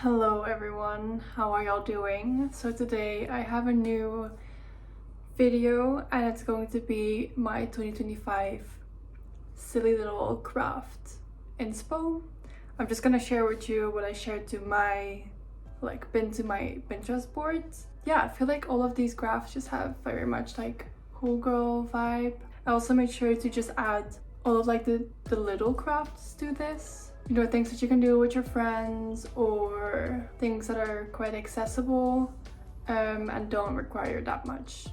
Hello everyone, how are y'all doing? So today I have a new video and it's going to be my 2025 silly little craft inspo. I'm just gonna share with you what I shared to my pinned to my Pinterest boards. Yeah, I feel like all of these crafts just have very much like cool girl vibe. I also made sure to just add all of the little crafts to this. You know, things that you can do with your friends or things that are quite accessible and don't require that much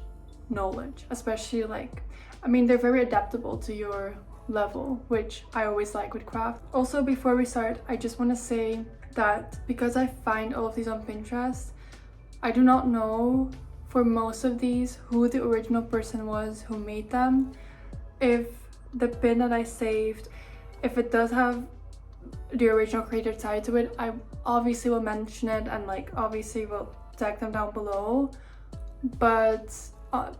knowledge. Especially they're very adaptable to your level, which I always like with craft. Also, before we start, I just want to say that because I find all of these on Pinterest, I do not know for most of these who the original person was who made them. If the pin that I saved, if it does have the original creator tied to it, I obviously will mention it and obviously will tag them down below. But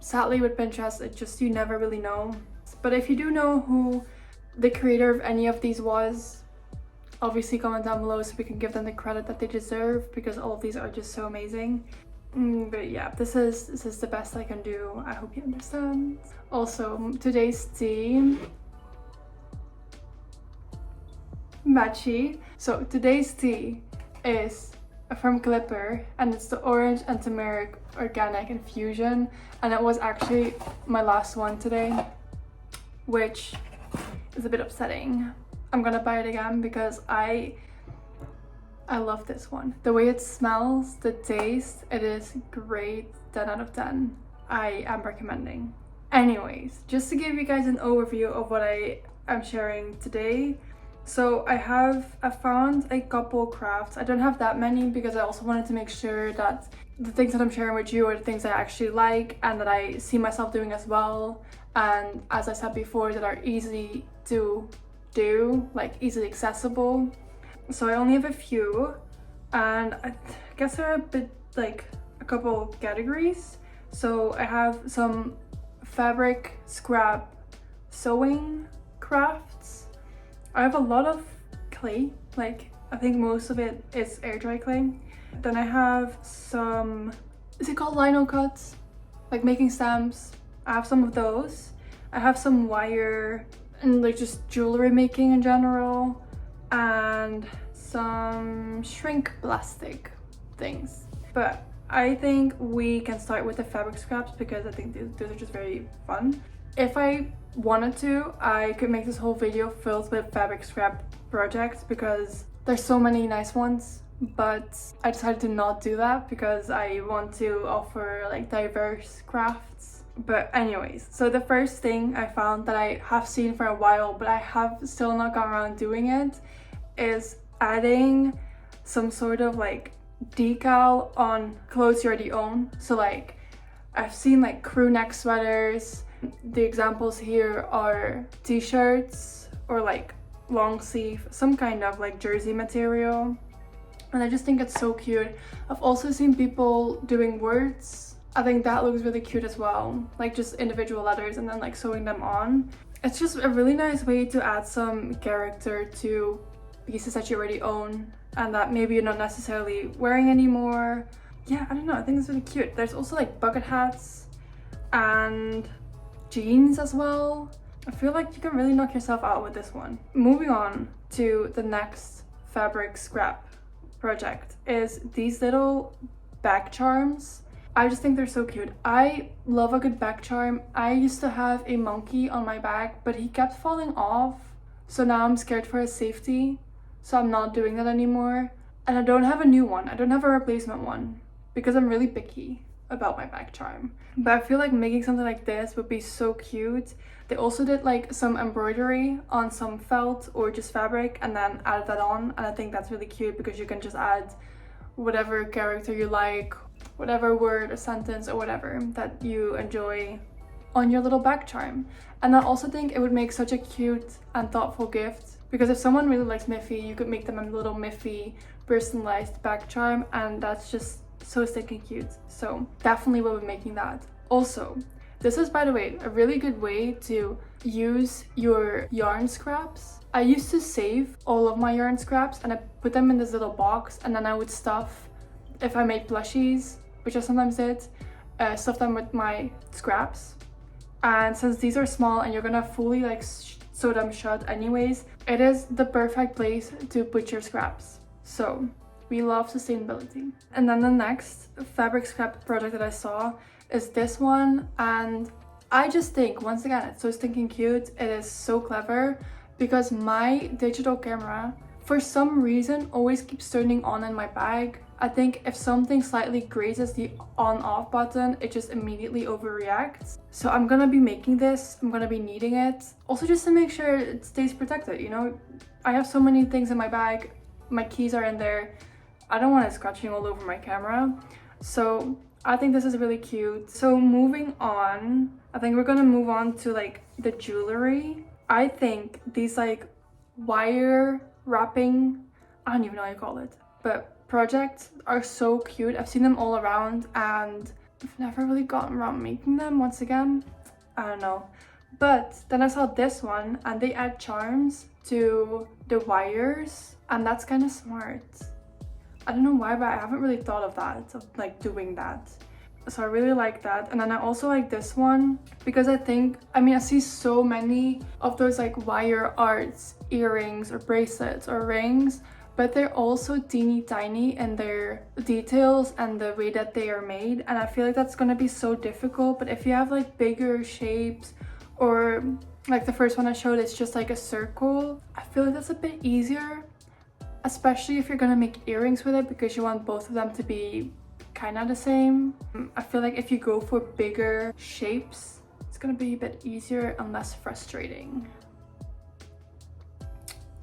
sadly with Pinterest, it just, you never really know. But if you do know who the creator of any of these was, obviously comment down below so we can give them the credit that they deserve, because all of these are just so amazing. But yeah, this is the best I can do. I hope you understand. Also, today's tea, matchy. So today's tea is from Clipper and it's the orange and turmeric organic infusion, and it was actually my last one today, which is a bit upsetting. I'm gonna buy it again because I love this one. The way it smells, the taste, it is great. 10 out of 10. I am recommending. Anyways, just to give you guys an overview of what I am sharing today. So I found a couple crafts. I don't have that many because I also wanted to make sure that the things that I'm sharing with you are the things I actually like and that I see myself doing as well. And as I said before, that are easy to do, easily accessible. So I only have a few, and I guess there are a bit a couple categories. So I have some fabric scrap sewing crafts. I have a lot of clay, I think most of it is air dry clay. Then I have some, is it called lino cuts? Making stamps. I have some of those. I have some wire and just jewelry making in general, and some shrink plastic things. But I think we can start with the fabric scraps because I think those are just very fun. If I wanted to, I could make this whole video filled with fabric scrap projects because there's so many nice ones, but I decided to not do that because I want to offer diverse crafts. But anyways, so the first thing I found that I have seen for a while but I have still not gone around doing it is adding some sort of decal on clothes you already own. So I've seen crew neck sweaters. The examples here are t-shirts or long sleeve, some kind of jersey material, and I just think it's so cute. I've also seen people doing words. I think that looks really cute as well, just individual letters and then sewing them on. It's just a really nice way to add some character to pieces that you already own and that maybe you're not necessarily wearing anymore. Yeah, I don't know, I think it's really cute. There's also bucket hats and jeans as well. I feel like you can really knock yourself out with this one. Moving on to the next fabric scrap project is these little back charms. I just think they're so cute. I love a good back charm. I used to have a monkey on my back, but he kept falling off. So now I'm scared for his safety. So I'm not doing that anymore. And I don't have a new one. I don't have a replacement one because I'm really picky about my back charm. But I feel like making something like this would be so cute. They also did some embroidery on some felt or just fabric and then added that on. And I think that's really cute because you can just add whatever character you like, whatever word or sentence or whatever that you enjoy on your little back charm. And I also think it would make such a cute and thoughtful gift because if someone really likes Miffy, you could make them a little Miffy personalized back charm, and that's just so stinking cute. So definitely will be making that. Also, this is, by the way, a really good way to use your yarn scraps I used to save all of my yarn scraps and I put them in this little box, and then I would stuff, if I made plushies, which I sometimes did, stuff them with my scraps. And since these are small and you're gonna fully like sew them shut anyways, it is the perfect place to put your scraps. So we love sustainability. And then the next fabric scrap project that I saw is this one, and I just think, once again, it's so stinking cute. It is so clever because my digital camera, for some reason, always keeps turning on in my bag. I think if something slightly grazes the on-off button, it just immediately overreacts. So I'm gonna be making this, I'm gonna be kneading it. Also just to make sure it stays protected, you know? I have so many things in my bag, my keys are in there. I don't want it scratching all over my camera. So I think this is really cute. So moving on, I think we're gonna move on to like the jewelry. I think these like wire wrapping, I don't even know how you call it, but projects are so cute. I've seen them all around and I've never really gotten around making them. Once again, I don't know. But then I saw this one and they add charms to the wires, and that's kind of smart. I don't know why, but I haven't really thought of that, of like doing that. So I really like that. And then I also like this one because I see so many of those like wire arts, earrings or bracelets or rings, but they're also teeny tiny in their details and the way that they are made. And I feel like that's gonna be so difficult. But if you have like bigger shapes, or like the first one I showed, it's just like a circle, I feel like that's a bit easier, especially if you're gonna make earrings with it, because you want both of them to be kind of the same. I feel like if you go for bigger shapes, it's gonna be a bit easier and less frustrating.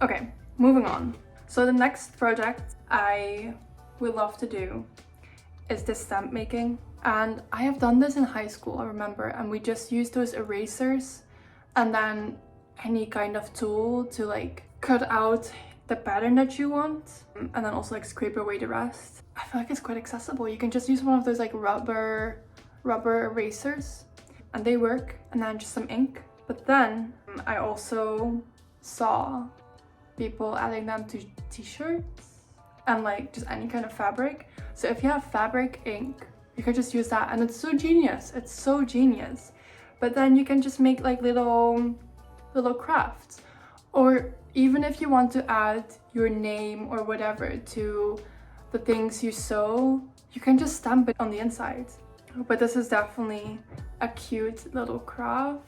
Okay, moving on. So the next project I would love to do is this stamp making. And I have done this in high school, I remember, and we just used those erasers and then any kind of tool to like cut out the pattern that you want, and then also like scrape away the rest. I feel like it's quite accessible. You can just use one of those like rubber erasers and they work, and then just some ink. But then I also saw people adding them to t-shirts and like just any kind of fabric. So if you have fabric ink, you can just use that, and it's so genius. It's so genius. But then you can just make like little crafts, or even if you want to add your name or whatever to the things you sew, you can just stamp it on the inside. But this is definitely a cute little craft.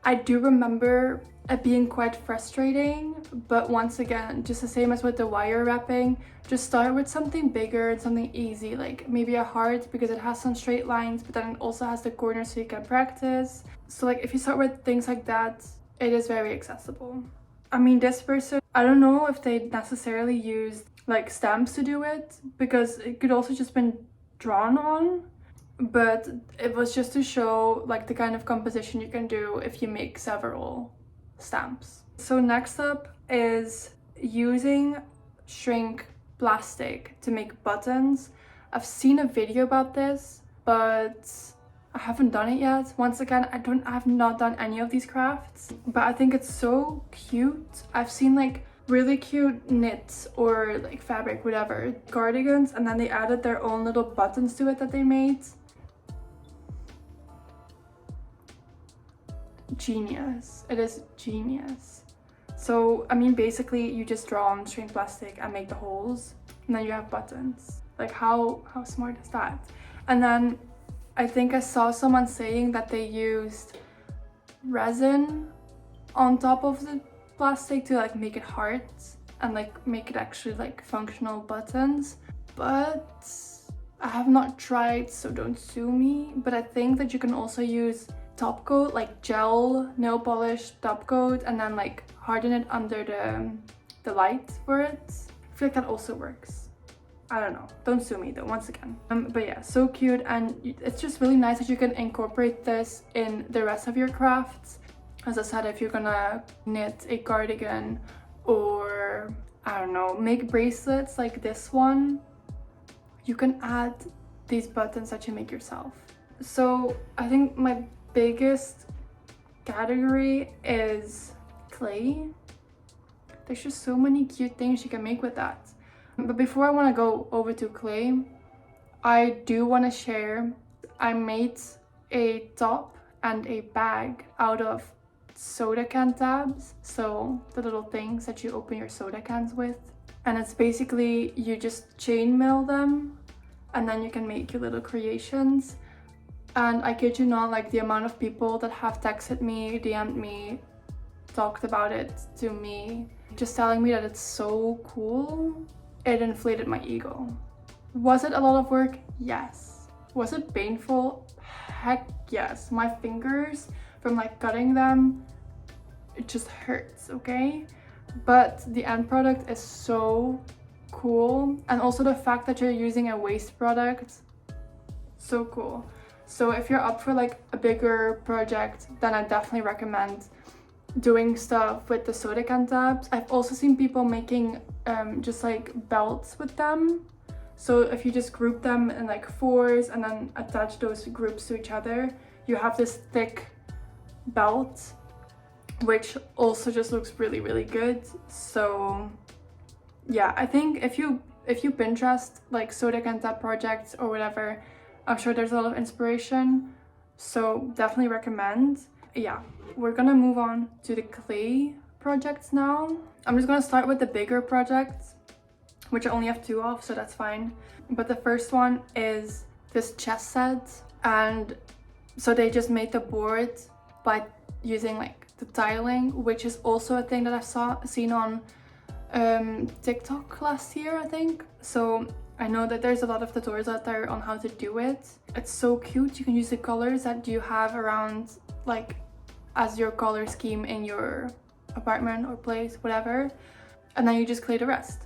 I do remember it being quite frustrating, but once again, just the same as with the wire wrapping, just start with something bigger and something easy, like maybe a heart, because it has some straight lines, but then it also has the corners so you can practice. So like if you start with things like that, it is very accessible. I mean, this person, I don't know if they necessarily used like stamps to do it, because it could also just been drawn on, but it was just to show like the kind of composition you can do if you make several stamps. So next up is using shrink plastic to make buttons. I've seen a video about this, but I haven't done it yet. Once again, I have not done any of these crafts, but I think it's so cute. I've seen like really cute knits or like fabric, whatever, cardigans, and then they added their own little buttons to it that they made. Genius. It is genius. So I mean, basically you just draw on shrink plastic and make the holes, and then you have buttons. Like how smart is that? And then I think I saw someone saying that they used resin on top of the plastic to like make it hearts and like make it actually like functional buttons. But I have not tried, so don't sue me. But I think that you can also use top coat, like gel nail polish top coat, and then like harden it under the light for it. I feel like that also works. I don't know, don't sue me though, once again. But yeah, so cute, and it's just really nice that you can incorporate this in the rest of your crafts. As I said, if you're gonna knit a cardigan, or I don't know, make bracelets like this one, you can add these buttons that you make yourself. So I think my biggest category is clay. There's just so many cute things you can make with that. But before I want to go over to clay, I do want to share, I made a top and a bag out of soda can tabs, so the little things that you open your soda cans with. And it's basically, you just chainmail them and then you can make your little creations. And I kid you not, like the amount of people that have texted me, DM'd me, talked about it to me, just telling me that it's so cool, it inflated my ego. Was it a lot of work? Yes. Was it painful? Heck yes. My fingers from like cutting them, it just hurts, okay? But the end product is so cool. And also the fact that you're using a waste product, so cool. So if you're up for like a bigger project, then I definitely recommend doing stuff with the soda can tabs. I've also seen people making just like belts with them. So if you just group them in like fours and then attach those groups to each other, you have this thick belt, which also just looks really, really good. So yeah, I think if you Pinterest like soda can tab projects or whatever, I'm sure there's a lot of inspiration. So definitely recommend. Yeah, we're gonna move on to the clay projects now. I'm just gonna start with the bigger projects, which I only have 2 of, so that's fine. But the first one is this chess set. And so they just made the board by using like the tiling, which is also a thing that I've seen on TikTok last year, I think. So I know that there's a lot of tutorials out there on how to do it. It's so cute. You can use the colors that you have around, like as your color scheme in your apartment or place, whatever, and then you just clay the rest.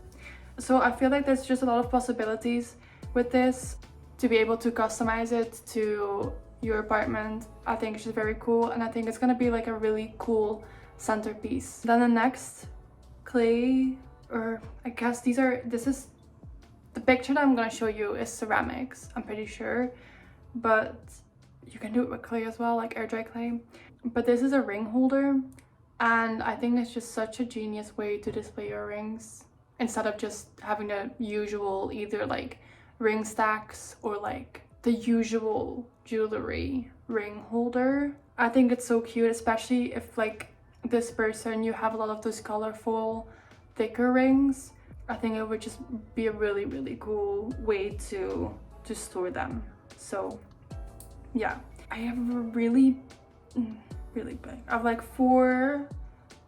So I feel like there's just a lot of possibilities with this to be able to customize it to your apartment. I think it's just very cool, and I think it's gonna be like a really cool centerpiece. Then the next clay, or I guess this is the picture that I'm gonna show you is ceramics, I'm pretty sure, but you can do it with clay as well, like air dry clay. But this is a ring holder, and I think it's just such a genius way to display your rings instead of just having the usual either like ring stacks or like the usual jewelry ring holder. I think it's so cute, especially if like this person, you have a lot of those colorful thicker rings. I think it would just be a really, really cool way to store them. So yeah, I have really big. I have like 4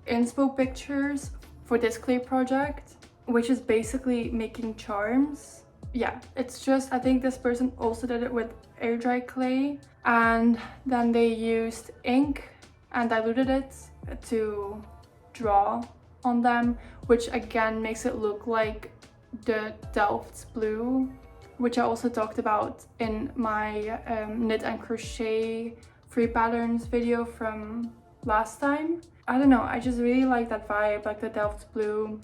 inspo pictures for this clay project, which is basically making charms. Yeah, it's just, I think this person also did it with air dry clay, and then they used ink and diluted it to draw on them, which again makes it look like the Delft's blue, which I also talked about in my knit and crochet free patterns video from last time. I don't know, I just really like that vibe, like the Delft's blue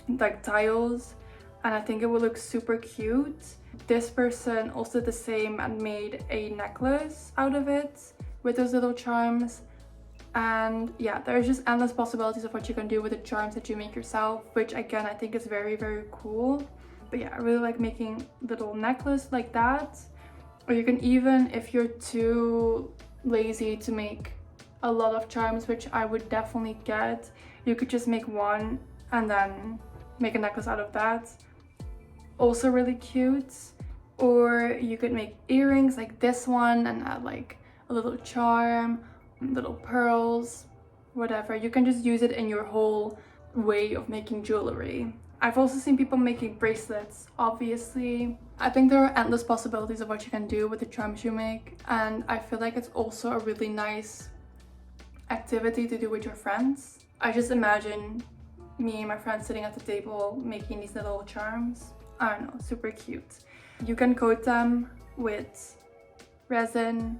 like tiles, and I think it would look super cute. This person also did the same and made a necklace out of it with those little charms. And yeah, there's just endless possibilities of what you can do with the charms that you make yourself, which again I think is very, very cool. But yeah, I really like making little necklace like that. Or you can even, if you're too lazy to make a lot of charms, which I would definitely get, you could just make one and then make a necklace out of that. Also really cute. Or you could make earrings like this one and add like a little charm, little pearls, whatever. You can just use it in your whole way of making jewelry. I've also seen people making bracelets, obviously. I think there are endless possibilities of what you can do with the charms you make, and I feel like it's also a really nice activity to do with your friends. I just imagine me and my friends sitting at the table making these little charms. I don't know, super cute. You can coat them with resin,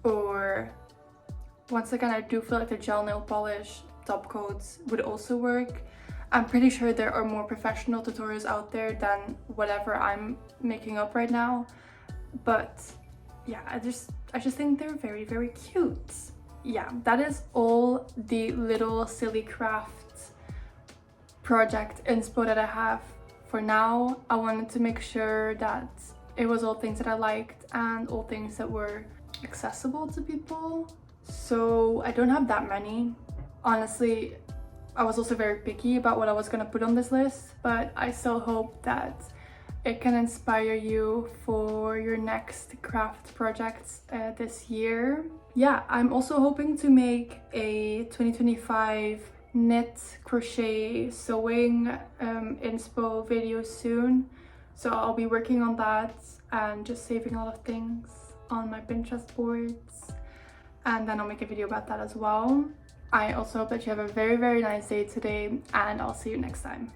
or once again, I do feel like the gel nail polish top coats would also work. I'm pretty sure there are more professional tutorials out there than whatever I'm making up right now. But yeah, I just think they're very, very cute. Yeah, that is all the little silly craft project inspo that I have for now. I wanted to make sure that it was all things that I liked and all things that were accessible to people. So I don't have that many. Honestly, I was also very picky about what I was gonna put on this list, but I still hope that it can inspire you for your next craft projects this year. Yeah, I'm also hoping to make a 2025 knit, crochet, sewing inspo video soon. So I'll be working on that and just saving a lot of things on my Pinterest boards. And then I'll make a video about that as well. I also hope that you have a very, very nice day today, and I'll see you next time.